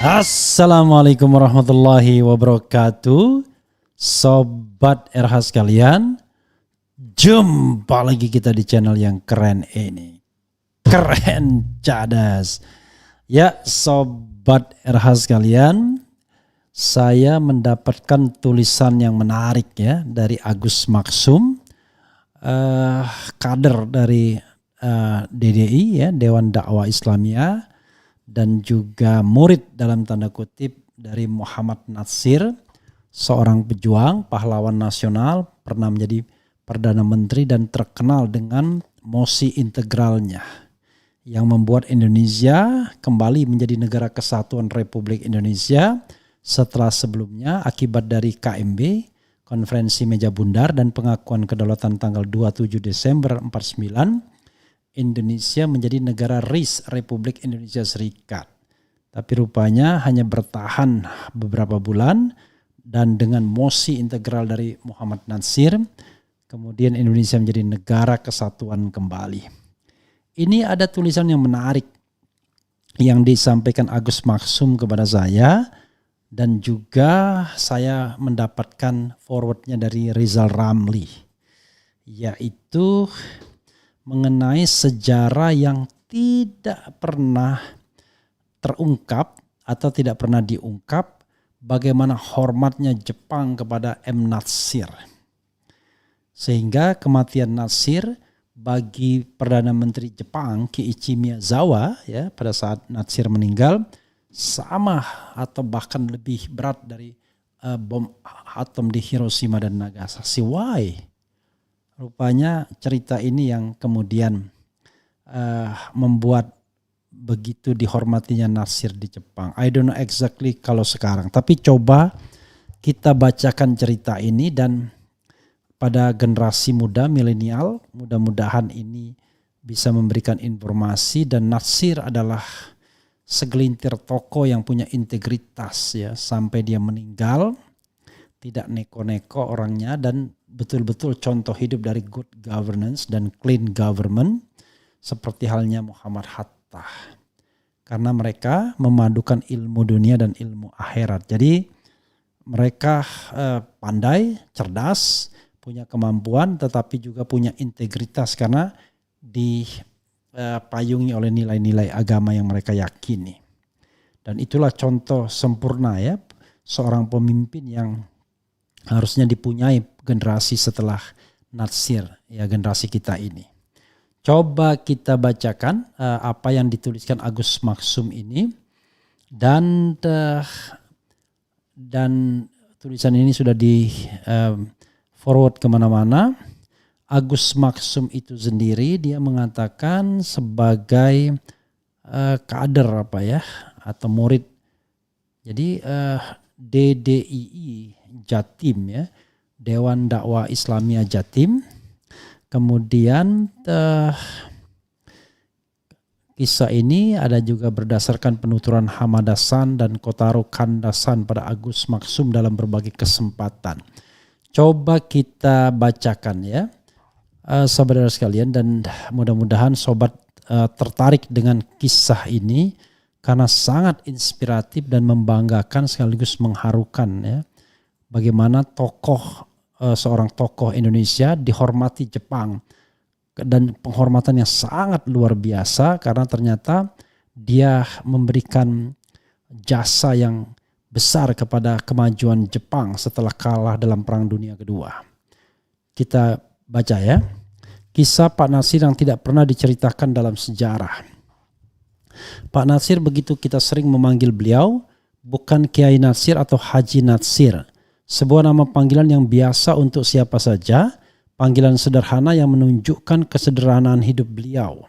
Assalamualaikum warahmatullahi wabarakatuh. Sobat RH sekalian, jumpa lagi kita di channel yang keren ini. Keren cadas. Ya Sobat RH sekalian, saya mendapatkan tulisan yang menarik ya dari Agus Maksum, kader dari DDI ya, Dewan Dakwah Islamiyah, dan juga murid dalam tanda kutip dari Muhammad Natsir, seorang pejuang, pahlawan nasional, pernah menjadi Perdana Menteri dan terkenal dengan mosi integralnya yang membuat Indonesia kembali menjadi negara kesatuan Republik Indonesia setelah sebelumnya akibat dari KMB, Konferensi Meja Bundar, dan pengakuan kedaulatan tanggal 27 Desember 49, Indonesia menjadi negara RIS, Republik Indonesia Serikat. Tapi rupanya hanya bertahan beberapa bulan, dan dengan mosi integral dari Muhammad Natsir, kemudian Indonesia menjadi negara kesatuan kembali. Ini ada tulisan yang menarik yang disampaikan Agus Maksum kepada saya, dan juga saya mendapatkan forwardnya dari Rizal Ramli, yaitu mengenai sejarah yang tidak pernah terungkap atau tidak pernah diungkap, bagaimana hormatnya Jepang kepada M. Natsir. Sehingga kematian Natsir bagi Perdana Menteri Jepang Kiichi Miyazawa ya, pada saat Natsir meninggal sama atau bahkan lebih berat dari bom atom di Hiroshima dan Nagasaki. Why? Rupanya cerita ini yang kemudian membuat begitu dihormatinya Natsir di Jepang. I don't know exactly kalau sekarang, tapi coba kita bacakan cerita ini, dan pada generasi muda milenial mudah-mudahan ini bisa memberikan informasi. Dan Natsir adalah segelintir tokoh yang punya integritas ya, sampai dia meninggal tidak neko-neko orangnya, dan betul-betul contoh hidup dari good governance dan clean government seperti halnya Muhammad Hatta. Karena mereka memadukan ilmu dunia dan ilmu akhirat. Jadi mereka pandai, cerdas, punya kemampuan, tetapi juga punya integritas karena dipayungi oleh nilai-nilai agama yang mereka yakini. Dan itulah contoh sempurna ya, seorang pemimpin yang harusnya dipunyai generasi setelah Natsir, ya generasi kita ini. Coba kita bacakan apa yang dituliskan Agus Maksum ini, dan tulisan ini sudah di forward kemana-mana. Agus Maksum itu sendiri dia mengatakan sebagai kader apa ya, atau murid. Jadi DDII Jatim ya, Dewan Dakwah Islamiyah Jatim. Kemudian kisah ini ada juga berdasarkan penuturan Hamadasan dan Kotaro Kandasan pada Agus Maksum dalam berbagai kesempatan. Coba kita bacakan ya, saudara sekalian, dan mudah-mudahan sobat tertarik dengan kisah ini karena sangat inspiratif dan membanggakan sekaligus mengharukan ya. Bagaimana seorang tokoh Indonesia dihormati Jepang, dan penghormatan yang sangat luar biasa karena ternyata dia memberikan jasa yang besar kepada kemajuan Jepang setelah kalah dalam Perang Dunia Kedua. Kita baca ya, kisah Pak Natsir yang tidak pernah diceritakan dalam sejarah. Pak Natsir, begitu kita sering memanggil beliau, bukan Kiai Natsir atau Haji Natsir, sebuah nama panggilan yang biasa untuk siapa saja, panggilan sederhana yang menunjukkan kesederhanaan hidup beliau.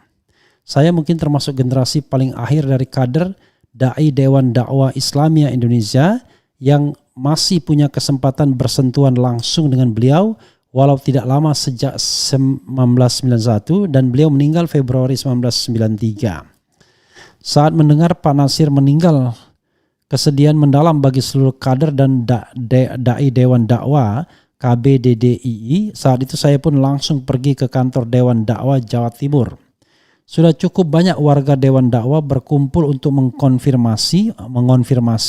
Saya mungkin termasuk generasi paling akhir dari kader Dai Dewan Dakwah Islamiyah Indonesia yang masih punya kesempatan bersentuhan langsung dengan beliau, walau tidak lama sejak 1991, dan beliau meninggal Februari 1993. Saat mendengar Pak Natsir meninggal, kesedihan mendalam bagi seluruh kader dan Dai Dewan Dakwah KBDDII. Saat itu saya pun langsung pergi ke kantor Dewan Dakwah Jawa Timur. Sudah cukup banyak warga Dewan Dakwah berkumpul untuk mengonfirmasi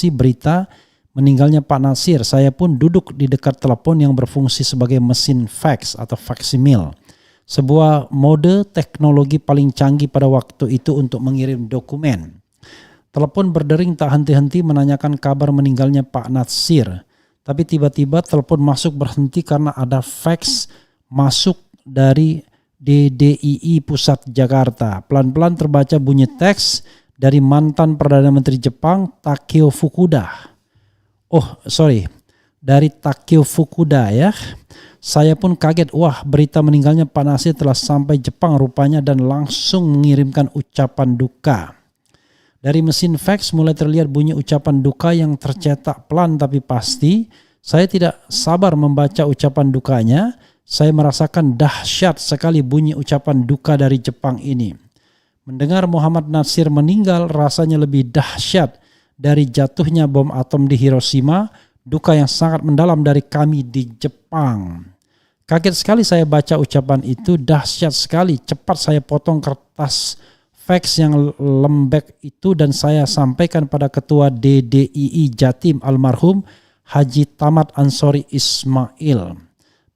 berita meninggalnya Pak Natsir. Saya pun duduk di dekat telepon yang berfungsi sebagai mesin fax atau faksimil. Sebuah mode teknologi paling canggih pada waktu itu untuk mengirim dokumen. Telepon berdering tak henti-henti menanyakan kabar meninggalnya Pak Natsir. Tapi tiba-tiba telepon masuk berhenti karena ada fax masuk dari DDII Pusat Jakarta. Pelan-pelan terbaca bunyi teks dari mantan Perdana Menteri Jepang Takeo Fukuda. Dari Takeo Fukuda ya. Saya pun kaget, wah berita meninggalnya Pak Natsir telah sampai Jepang rupanya, dan langsung mengirimkan ucapan duka. Dari mesin fax mulai terlihat bunyi ucapan duka yang tercetak pelan tapi pasti. Saya tidak sabar membaca ucapan dukanya. Saya merasakan dahsyat sekali bunyi ucapan duka dari Jepang ini. Mendengar Muhammad Natsir meninggal rasanya lebih dahsyat dari jatuhnya bom atom di Hiroshima, duka yang sangat mendalam dari kami di Jepang. Kaget sekali saya baca ucapan itu, dahsyat sekali. Cepat saya potong kertas fax yang lembek itu dan saya sampaikan pada Ketua DDII Jatim almarhum Haji Tamad Ansori Ismail.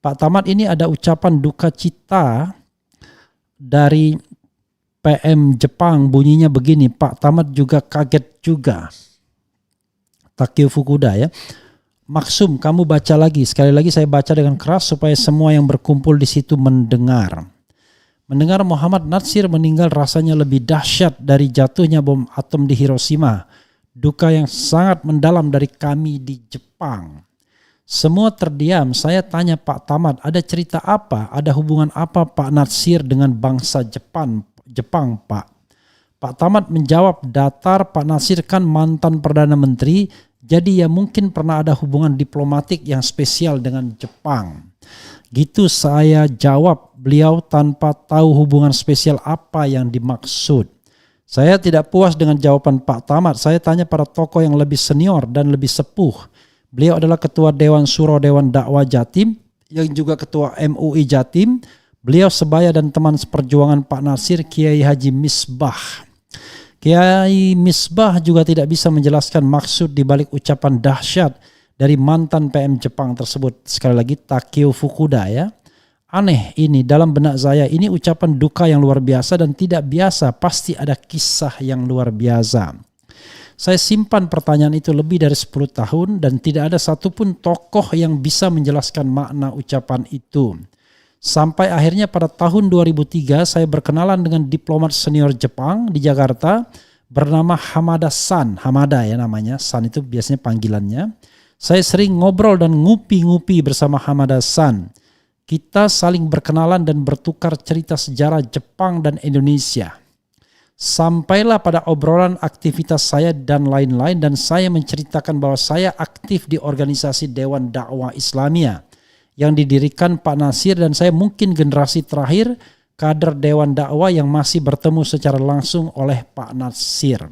Pak Tamad, ini ada ucapan duka cita dari PM Jepang, bunyinya begini. Pak Tamad juga kaget juga. Takeo Fukuda ya. Maksum, kamu baca lagi. Sekali lagi saya baca dengan keras supaya semua yang berkumpul di situ mendengar. Mendengar Muhammad Natsir meninggal rasanya lebih dahsyat dari jatuhnya bom atom di Hiroshima. Duka yang sangat mendalam dari kami di Jepang. Semua terdiam. Saya tanya Pak Tamad, ada cerita apa? Ada hubungan apa Pak Natsir dengan bangsa Jepang Pak? Pak Tamad menjawab datar, Pak Natsir kan mantan Perdana Menteri, jadi ya mungkin pernah ada hubungan diplomatik yang spesial dengan Jepang. Gitu saya jawab, beliau tanpa tahu hubungan spesial apa yang dimaksud. Saya tidak puas dengan jawaban Pak Tamad. Saya tanya pada tokoh yang lebih senior dan lebih sepuh. Beliau adalah Ketua Dewan Suro Dewan Dakwah Jatim, yang juga Ketua MUI Jatim. Beliau sebaya dan teman seperjuangan Pak Natsir, Kiai Haji Misbah. Kiai Misbah juga tidak bisa menjelaskan maksud di balik ucapan dahsyat dari mantan PM Jepang tersebut. Sekali lagi Takeo Fukuda ya. Aneh ini dalam benak saya, ini ucapan duka yang luar biasa dan tidak biasa, pasti ada kisah yang luar biasa. Saya simpan pertanyaan itu lebih dari 10 tahun dan tidak ada satupun tokoh yang bisa menjelaskan makna ucapan itu. Sampai akhirnya pada tahun 2003 saya berkenalan dengan diplomat senior Jepang di Jakarta bernama Hamada San. Hamada ya namanya, San itu biasanya panggilannya. Saya sering ngobrol dan ngupi-ngupi bersama Hamada San. Kita saling berkenalan dan bertukar cerita sejarah Jepang dan Indonesia. Sampailah pada obrolan aktivitas saya dan lain-lain, dan saya menceritakan bahwa saya aktif di organisasi Dewan Dakwah Islamiyah yang didirikan Pak Natsir, dan saya mungkin generasi terakhir kader Dewan Dakwah yang masih bertemu secara langsung oleh Pak Natsir.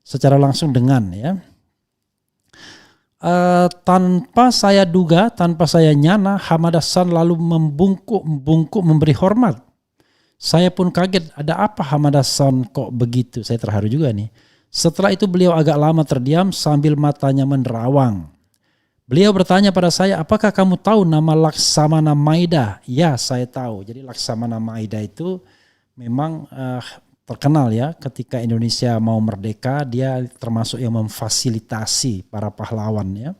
Secara langsung dengan ya. Tanpa saya duga, tanpa saya nyana, Hamada San lalu membungkuk memberi hormat. Saya pun kaget, ada apa Hamada San kok begitu? Saya terharu juga nih. Setelah itu beliau agak lama terdiam sambil matanya menerawang. Beliau bertanya pada saya, apakah kamu tahu nama Laksamana Maida? Ya, saya tahu. Jadi Laksamana Maida itu memang terkenal ya, ketika Indonesia mau merdeka, dia termasuk yang memfasilitasi para pahlawan ya.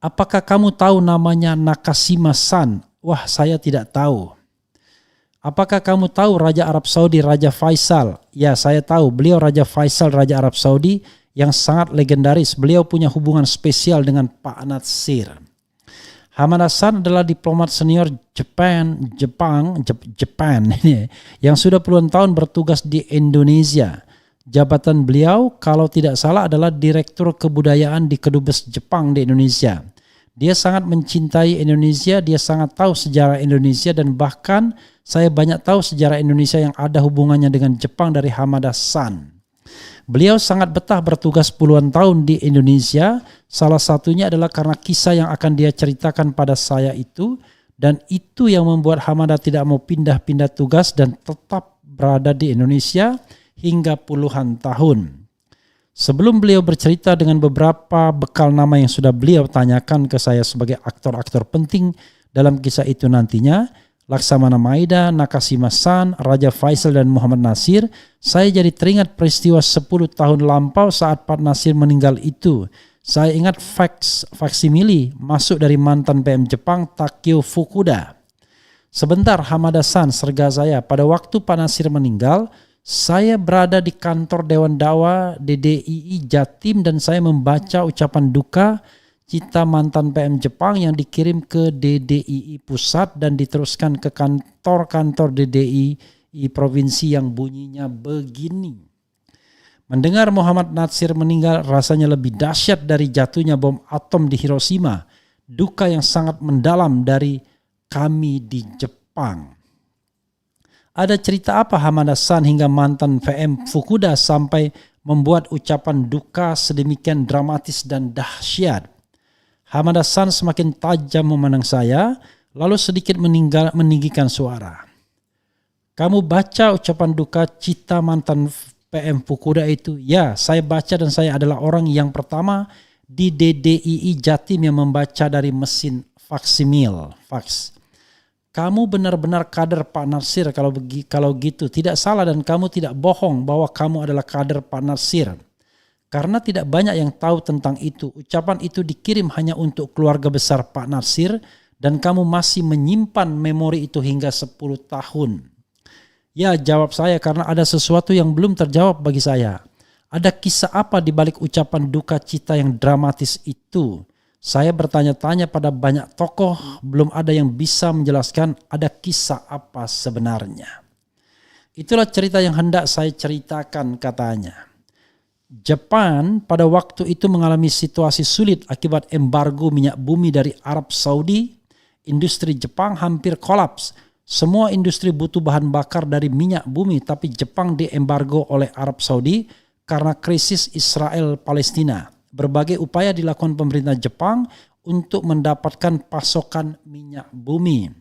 Apakah kamu tahu namanya Nakashima San? Wah, saya tidak tahu. Apakah kamu tahu Raja Arab Saudi, Raja Faisal? Ya, saya tahu. Beliau Raja Faisal, Raja Arab Saudi yang sangat legendaris. Beliau punya hubungan spesial dengan Pak Natsir. Hamada San adalah diplomat senior Jepang yang sudah puluhan tahun bertugas di Indonesia. Jabatan beliau kalau tidak salah adalah Direktur Kebudayaan di Kedubes Jepang di Indonesia. Dia sangat mencintai Indonesia, dia sangat tahu sejarah Indonesia, dan bahkan saya banyak tahu sejarah Indonesia yang ada hubungannya dengan Jepang dari Hamada San. Beliau sangat betah bertugas puluhan tahun di Indonesia. Salah satunya adalah karena kisah yang akan dia ceritakan pada saya itu dan itu yang membuat Hamada tidak mau pindah-pindah tugas dan tetap berada di Indonesia hingga puluhan tahun. Sebelum beliau bercerita dengan beberapa bekal nama yang sudah beliau tanyakan ke saya sebagai aktor-aktor penting dalam kisah itu nantinya, Laksamana Maida, Nakashima San, Raja Faisal dan Muhammad Nasir, saya jadi teringat peristiwa 10 tahun lampau saat Pak Nasir meninggal itu. Saya ingat faksimili masuk dari mantan PM Jepang Takeo Fukuda. Sebentar Hamada San, serga saya, pada waktu Pak Nasir meninggal, saya berada di kantor Dewan Dakwah DDII Jatim dan saya membaca ucapan duka cita mantan PM Jepang yang dikirim ke DDII Pusat dan diteruskan ke kantor-kantor DDII Provinsi yang bunyinya begini. Mendengar Muhammad Nasir meninggal rasanya lebih dahsyat dari jatuhnya bom atom di Hiroshima. Duka yang sangat mendalam dari kami di Jepang. Ada cerita apa Hamada San hingga mantan PM Fukuda sampai membuat ucapan duka sedemikian dramatis dan dahsyat? Hamada San semakin tajam memandang saya, lalu sedikit meninggikan suara. Kamu baca ucapan duka cita mantan PM Fukuda itu? Ya, saya baca dan saya adalah orang yang pertama di DDII Jatim yang membaca dari mesin fax. Kamu benar-benar kader Pak Nasir kalau gitu. Tidak salah dan kamu tidak bohong bahwa kamu adalah kader Pak Nasir. Karena tidak banyak yang tahu tentang itu. Ucapan itu dikirim hanya untuk keluarga besar Pak Nasir dan kamu masih menyimpan memori itu hingga 10 tahun. Ya, jawab saya, karena ada sesuatu yang belum terjawab bagi saya. Ada kisah apa di balik ucapan duka cita yang dramatis itu? Saya bertanya-tanya pada banyak tokoh, belum ada yang bisa menjelaskan ada kisah apa sebenarnya. Itulah cerita yang hendak saya ceritakan, katanya. Jepang pada waktu itu mengalami situasi sulit akibat embargo minyak bumi dari Arab Saudi. Industri Jepang hampir kolaps. Semua industri butuh bahan bakar dari minyak bumi, tapi Jepang diembargo oleh Arab Saudi karena krisis Israel-Palestina. Berbagai upaya dilakukan pemerintah Jepang untuk mendapatkan pasokan minyak bumi.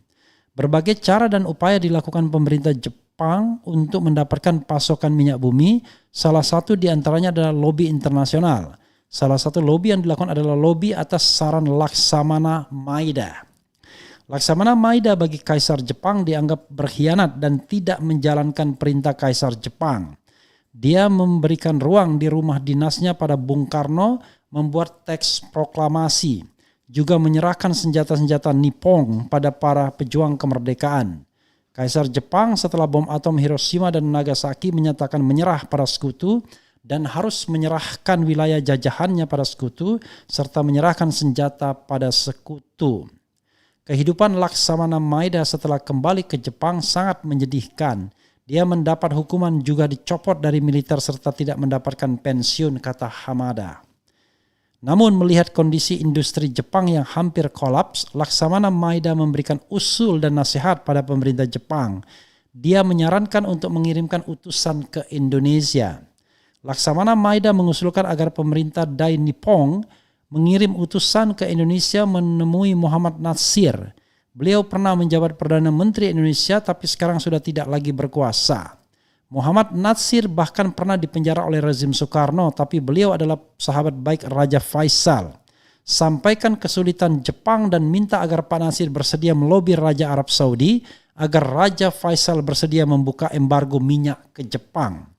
Berbagai cara dan upaya dilakukan pemerintah Jepang untuk mendapatkan pasokan minyak bumi. Salah satu diantaranya adalah lobby internasional. Salah satu lobby yang dilakukan adalah lobby atas saran Laksamana Maida. Laksamana Maida bagi Kaisar Jepang dianggap berkhianat dan tidak menjalankan perintah Kaisar Jepang. Dia memberikan ruang di rumah dinasnya pada Bung Karno, membuat teks proklamasi, juga menyerahkan senjata-senjata Nippon pada para pejuang kemerdekaan. Kaisar Jepang setelah bom atom Hiroshima dan Nagasaki menyatakan menyerah pada sekutu dan harus menyerahkan wilayah jajahannya pada sekutu serta menyerahkan senjata pada sekutu. Kehidupan Laksamana Maida setelah kembali ke Jepang sangat menyedihkan. Dia mendapat hukuman, juga dicopot dari militer serta tidak mendapatkan pensiun, kata Hamada. Namun melihat kondisi industri Jepang yang hampir kolaps, Laksamana Maida memberikan usul dan nasihat pada pemerintah Jepang. Dia menyarankan untuk mengirimkan utusan ke Indonesia. Laksamana Maida mengusulkan agar pemerintah Dai Nippon mengirim utusan ke Indonesia menemui Muhammad Nasir. Beliau pernah menjabat Perdana Menteri Indonesia tapi sekarang sudah tidak lagi berkuasa. Muhammad Nasir bahkan pernah dipenjara oleh rezim Soekarno, tapi beliau adalah sahabat baik Raja Faisal. Sampaikan kesulitan Jepang dan minta agar Pak Nasir bersedia melobi Raja Arab Saudi agar Raja Faisal bersedia membuka embargo minyak ke Jepang.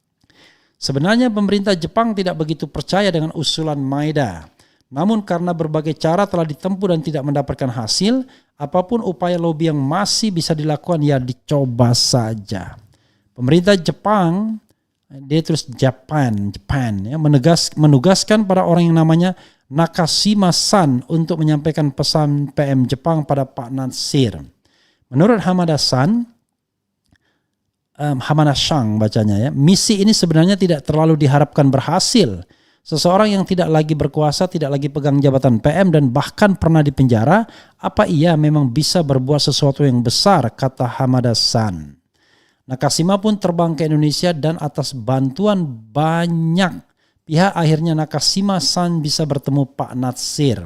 Sebenarnya pemerintah Jepang tidak begitu percaya dengan usulan Maida. Namun karena berbagai cara telah ditempuh dan tidak mendapatkan hasil, apapun upaya lobby yang masih bisa dilakukan ya dicoba saja. Pemerintah Jepang, dia tulis Japan ya, menugaskan pada orang yang namanya Nakashima San untuk menyampaikan pesan PM Jepang pada Pak Nasir. Menurut Hamada San, Hamada Shang bacanya ya, misi ini sebenarnya tidak terlalu diharapkan berhasil. Seseorang yang tidak lagi berkuasa, tidak lagi pegang jabatan PM dan bahkan pernah dipenjara, apa ia memang bisa berbuat sesuatu yang besar, kata Hamada San. Nakashima pun terbang ke Indonesia dan atas bantuan banyak pihak akhirnya Nakashima San bisa bertemu Pak Nasir.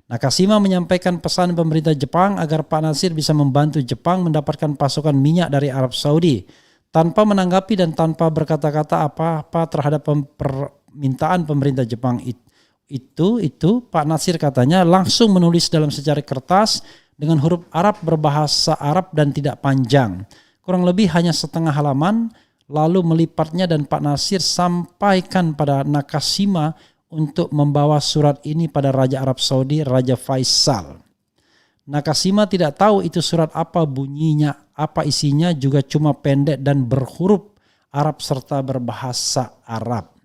Nakashima menyampaikan pesan pemerintah Jepang agar Pak Natsir bisa membantu Jepang mendapatkan pasokan minyak dari Arab Saudi tanpa menanggapi dan tanpa berkata-kata apa-apa terhadap permintaan pemerintah Jepang itu Pak Natsir katanya langsung menulis dalam secari kertas dengan huruf Arab berbahasa Arab dan tidak panjang. Kurang lebih hanya setengah halaman, lalu melipatnya dan Pak Natsir sampaikan pada Nakashima untuk membawa surat ini pada Raja Arab Saudi, Raja Faisal. Nakashima tidak tahu itu surat apa bunyinya, apa isinya, juga cuma pendek dan berhuruf Arab serta berbahasa Arab.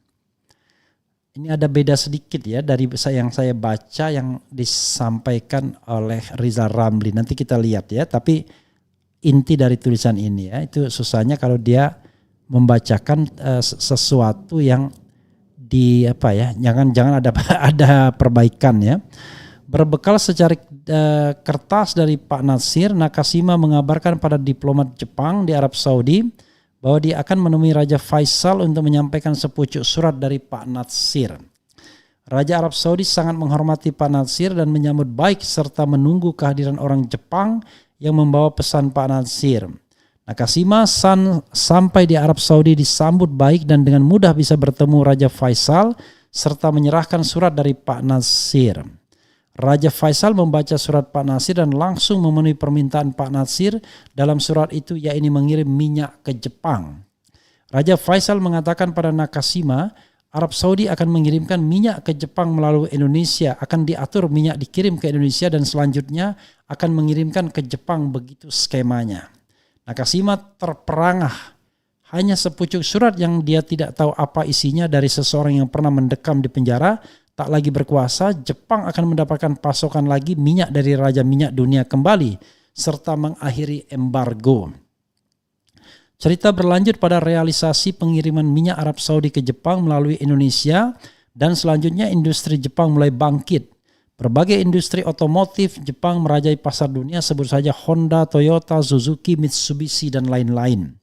Ini ada beda sedikit ya dari yang saya baca yang disampaikan oleh Rizal Ramli. Nanti kita lihat ya, tapi inti dari tulisan ini ya, itu susahnya kalau dia membacakan sesuatu yang jangan ada perbaikan ya. Berbekal secari kertas dari Pak Natsir, Nakashima mengabarkan pada diplomat Jepang di Arab Saudi bahwa dia akan menemui Raja Faisal untuk menyampaikan sepucuk surat dari Pak Natsir. Raja Arab Saudi sangat menghormati Pak Natsir dan menyambut baik serta menunggu kehadiran orang Jepang yang membawa pesan Pak Natsir. Nakashima sampai di Arab Saudi disambut baik dan dengan mudah bisa bertemu Raja Faisal serta menyerahkan surat dari Pak Natsir. Raja Faisal membaca surat Pak Natsir dan langsung memenuhi permintaan Pak Natsir dalam surat itu, yaitu mengirim minyak ke Jepang. Raja Faisal mengatakan pada Nakashima, Arab Saudi akan mengirimkan minyak ke Jepang melalui Indonesia, akan diatur minyak dikirim ke Indonesia dan selanjutnya akan mengirimkan ke Jepang, begitu skemanya. Nakashima terperangah. Hanya sepucuk surat yang dia tidak tahu apa isinya dari seseorang yang pernah mendekam di penjara, tak lagi berkuasa, Jepang akan mendapatkan pasokan lagi minyak dari Raja Minyak Dunia kembali, serta mengakhiri embargo. Cerita berlanjut pada realisasi pengiriman minyak Arab Saudi ke Jepang melalui Indonesia dan selanjutnya industri Jepang mulai bangkit. Berbagai industri otomotif Jepang merajai pasar dunia, sebut saja Honda, Toyota, Suzuki, Mitsubishi, dan lain-lain.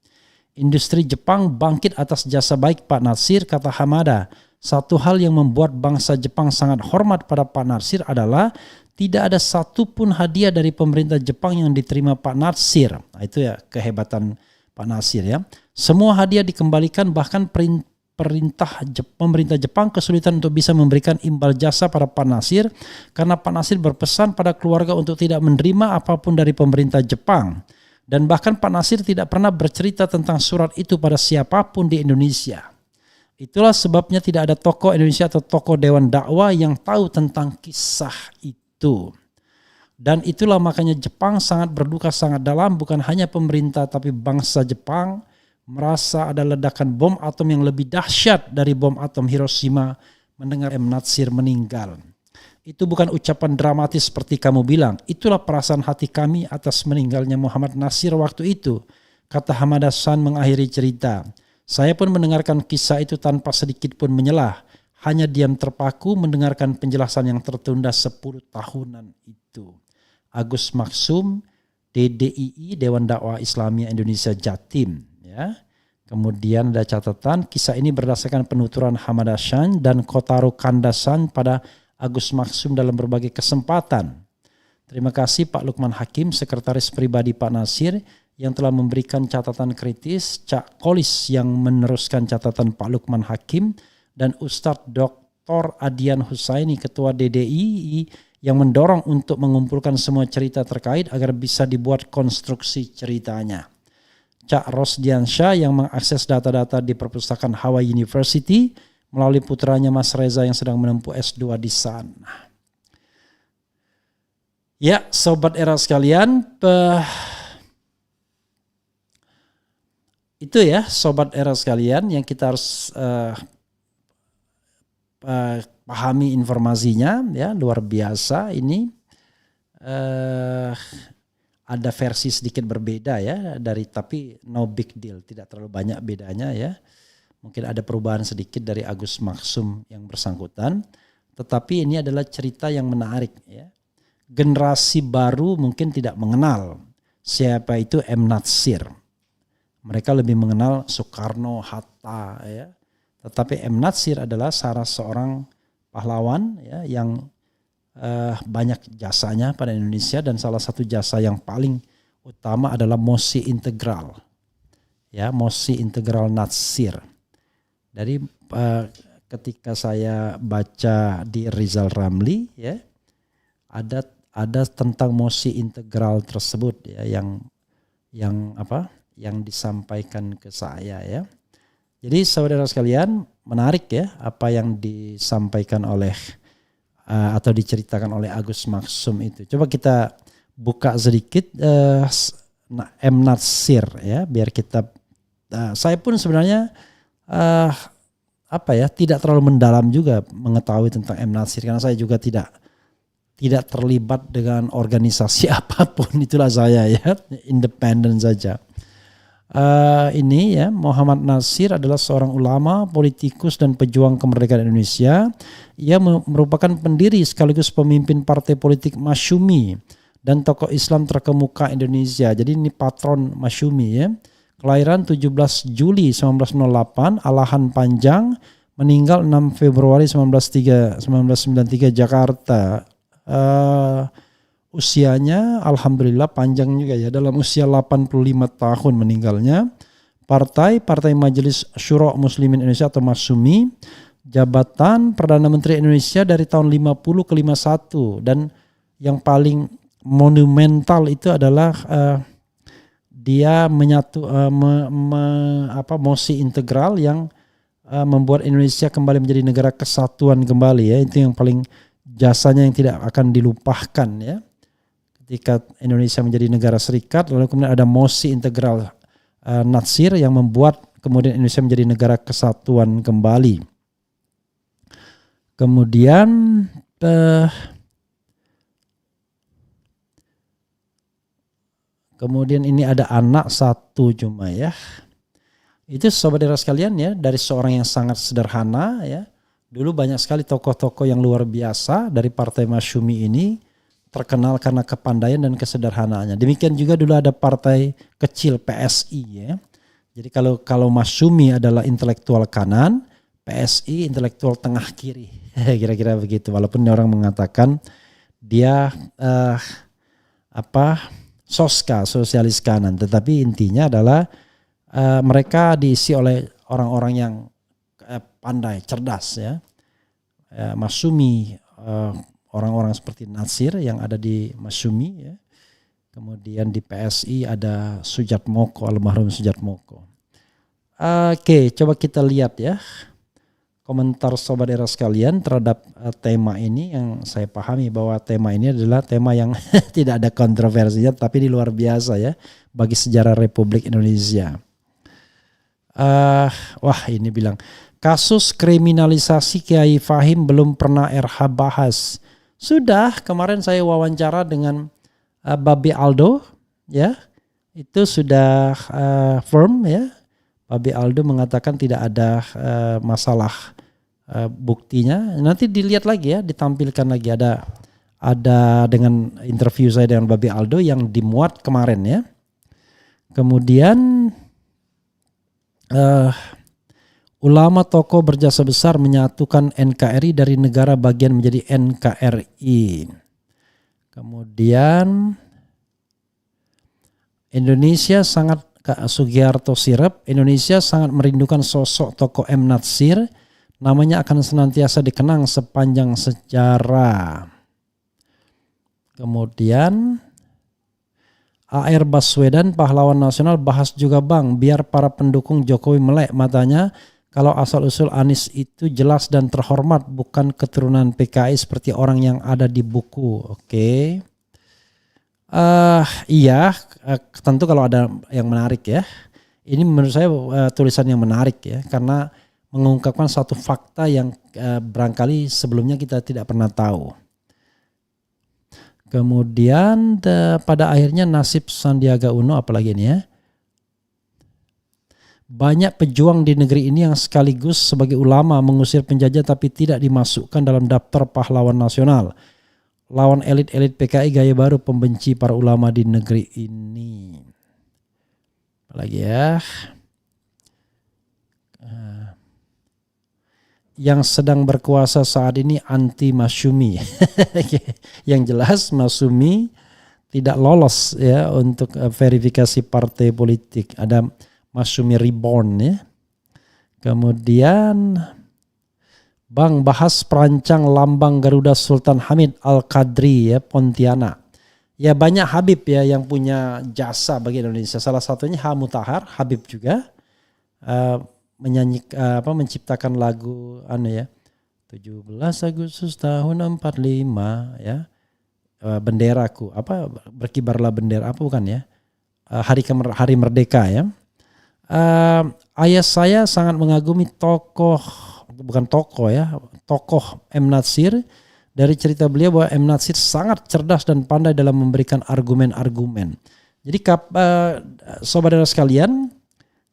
Industri Jepang bangkit atas jasa baik Pak Natsir, kata Hamada. Satu hal yang membuat bangsa Jepang sangat hormat pada Pak Natsir adalah tidak ada satupun hadiah dari pemerintah Jepang yang diterima Pak Natsir. Nah, itu ya kehebatan Pak Natsir ya. Semua hadiah dikembalikan, bahkan pemerintah Jepang kesulitan untuk bisa memberikan imbal jasa pada Pak Natsir karena Pak Natsir berpesan pada keluarga untuk tidak menerima apapun dari pemerintah Jepang. Dan bahkan Pak Natsir tidak pernah bercerita tentang surat itu pada siapapun di Indonesia. Itulah sebabnya tidak ada tokoh Indonesia atau tokoh Dewan Dakwah yang tahu tentang kisah itu. Dan itulah makanya Jepang sangat berduka sangat dalam, bukan hanya pemerintah tapi bangsa Jepang merasa ada ledakan bom atom yang lebih dahsyat dari bom atom Hiroshima mendengar M. Natsir meninggal. Itu bukan ucapan dramatis seperti kamu bilang. Itulah perasaan hati kami atas meninggalnya Muhammad Natsir waktu itu, kata Hamada San mengakhiri cerita. Saya pun mendengarkan kisah itu tanpa sedikit pun menyelah. Hanya diam terpaku mendengarkan penjelasan yang tertunda 10 tahunan itu. Agus Maksum, DDII, Dewan Dakwah Islamiyah Indonesia Jatim. Ya. Kemudian ada catatan, kisah ini berdasarkan penuturan Hamada San dan Kotaro Kandasan pada Agus Maksum dalam berbagai kesempatan. Terima kasih Pak Lukman Hakim, sekretaris pribadi Pak Natsir, yang telah memberikan catatan kritis, Cak Kolis yang meneruskan catatan Pak Lukman Hakim, dan Ustadz Dr. Adian Husaini, Ketua DDII, yang mendorong untuk mengumpulkan semua cerita terkait agar bisa dibuat konstruksi ceritanya. Cak Rosdiansyah yang mengakses data-data di perpustakaan Hawaii University melalui putranya Mas Reza yang sedang menempuh S2 di sana. Ya, Sobat Era sekalian, itu ya Sobat Era sekalian yang kita harus pahami informasinya ya, luar biasa ini. Ada versi sedikit berbeda ya tapi no big deal, tidak terlalu banyak bedanya ya. Mungkin ada perubahan sedikit dari Agus Maksum yang bersangkutan, tetapi ini adalah cerita yang menarik ya. Generasi baru mungkin tidak mengenal siapa itu M. Natsir. Mereka lebih mengenal Soekarno, Hatta ya. Tetapi M. Natsir adalah salah seorang pahlawan ya, yang banyak jasanya pada Indonesia, dan salah satu jasa yang paling utama adalah mosi integral. Ya, mosi integral Natsir. Dari ketika saya baca di Rizal Ramli, ya, ada tentang mosi integral tersebut, ya, yang disampaikan ke saya, ya. Jadi saudara sekalian, menarik ya apa yang disampaikan oleh atau diceritakan oleh Agus Maksum itu. Coba kita buka sedikit M. Natsir, ya, biar kita saya pun sebenarnya tidak terlalu mendalam juga mengetahui tentang M. Natsir, karena saya juga tidak terlibat dengan organisasi apapun, itulah saya, ya, independen saja. Ini ya, Muhammad Natsir adalah seorang ulama, politikus dan pejuang kemerdekaan Indonesia. Ia merupakan pendiri sekaligus pemimpin partai politik Masyumi dan tokoh Islam terkemuka Indonesia. Jadi ini patron Masyumi, ya. Kelahiran 17 Juli 1908, Alahan Panjang, meninggal 6 Februari 1993 Jakarta. Usianya alhamdulillah panjang juga ya, dalam usia 85 tahun meninggalnya. Partai Majelis Syuro Muslimin Indonesia atau Masyumi, jabatan Perdana Menteri Indonesia dari tahun 50 ke 51, dan yang paling monumental itu adalah dia mosi integral yang membuat Indonesia kembali menjadi negara kesatuan kembali, ya. Itu yang paling jasanya yang tidak akan dilupakan, ya. Ketika Indonesia menjadi negara serikat, lalu kemudian ada mosi integral Natsir yang membuat kemudian Indonesia menjadi negara kesatuan kembali. Kemudian ini ada anak satu cuma, ya. Itu saudara sekalian, ya, dari seorang yang sangat sederhana, ya. Dulu banyak sekali tokoh-tokoh yang luar biasa dari Partai Masyumi ini terkenal karena kepandaian dan kesederhanaannya. Demikian juga dulu ada partai kecil PSI, ya. Jadi kalau Masyumi adalah intelektual kanan, PSI intelektual tengah kiri. Kira-kira begitu. Walaupun orang mengatakan dia Soska, sosialis kanan, tetapi intinya adalah mereka diisi oleh orang-orang yang pandai, cerdas, ya. Masyumi, orang-orang seperti Natsir yang ada di Masyumi, ya. Kemudian di PSI ada Sujatmoko, almarhum Sujatmoko. Oke, coba kita lihat, ya, komentar saudara sekalian terhadap tema ini. Yang saya pahami bahwa tema ini adalah tema yang tidak ada kontroversinya, tapi di luar biasa, ya, bagi sejarah Republik Indonesia. Ini bilang kasus kriminalisasi Kiai Fahim belum pernah RH bahas. Sudah, kemarin saya wawancara dengan Babi Aldo, ya, itu sudah firm, ya. Babi Aldo mengatakan tidak ada masalah buktinya. Nanti dilihat lagi, ya, ditampilkan lagi, ada dengan interview saya dengan Babi Aldo yang dimuat kemarin, ya. Kemudian ulama tokoh berjasa besar menyatukan NKRI dari negara bagian menjadi NKRI. Kemudian Indonesia sangat, Sugiarto Sirep, Indonesia sangat merindukan sosok tokoh M. Natsir. Namanya akan senantiasa dikenang sepanjang sejarah. Kemudian AR Baswedan, pahlawan nasional, bahas juga Bang, biar para pendukung Jokowi melek matanya. Kalau asal-usul Anies itu jelas dan terhormat, bukan keturunan PKI seperti orang yang ada di buku. Oke. Iya, tentu kalau ada yang menarik, ya. Ini menurut saya tulisan yang menarik, ya, karena mengungkapkan satu fakta yang barangkali sebelumnya kita tidak pernah tahu. Kemudian pada akhirnya nasib Sandiaga Uno, apalagi ini, ya. Banyak pejuang di negeri ini yang sekaligus sebagai ulama mengusir penjajah tapi tidak dimasukkan dalam daftar pahlawan nasional. Lawan elit-elit PKI gaya baru pembenci para ulama di negeri ini. Apalagi, ya. yang sedang berkuasa saat ini anti Masyumi. Yang jelas Masyumi tidak lolos ya untuk verifikasi partai politik. Ada Masyumi Reborn ya. Kemudian Bang bahas perancang lambang Garuda Sultan Hamid Al-Qadri ya, Pontianak. Ya banyak Habib ya yang punya jasa bagi Indonesia. Salah satunya H. Mutahar, Habib juga. Menciptakan lagu 17 Agustus tahun 45 ya, benderaku berkibarlah bendera bukan ya, hari merdeka ya. Ayah saya sangat mengagumi tokoh M. Natsir. Dari cerita beliau bahwa M. Natsir sangat cerdas dan pandai dalam memberikan argumen-argumen. Jadi saudara sekalian,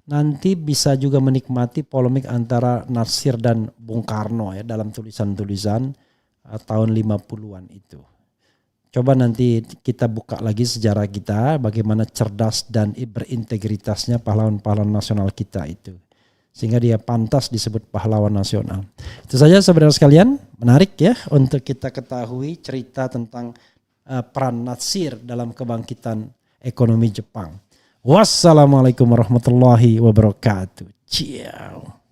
nanti bisa juga menikmati polemik antara Natsir dan Bung Karno ya dalam tulisan-tulisan tahun 50-an itu. Coba nanti kita buka lagi sejarah kita bagaimana cerdas dan berintegritasnya pahlawan-pahlawan nasional kita itu. Sehingga dia pantas disebut pahlawan nasional. Itu saja saudara sekalian, menarik ya untuk kita ketahui cerita tentang peran Natsir dalam kebangkitan ekonomi Jepang. Wassalamualaikum warahmatullahi wabarakatuh. Ciao.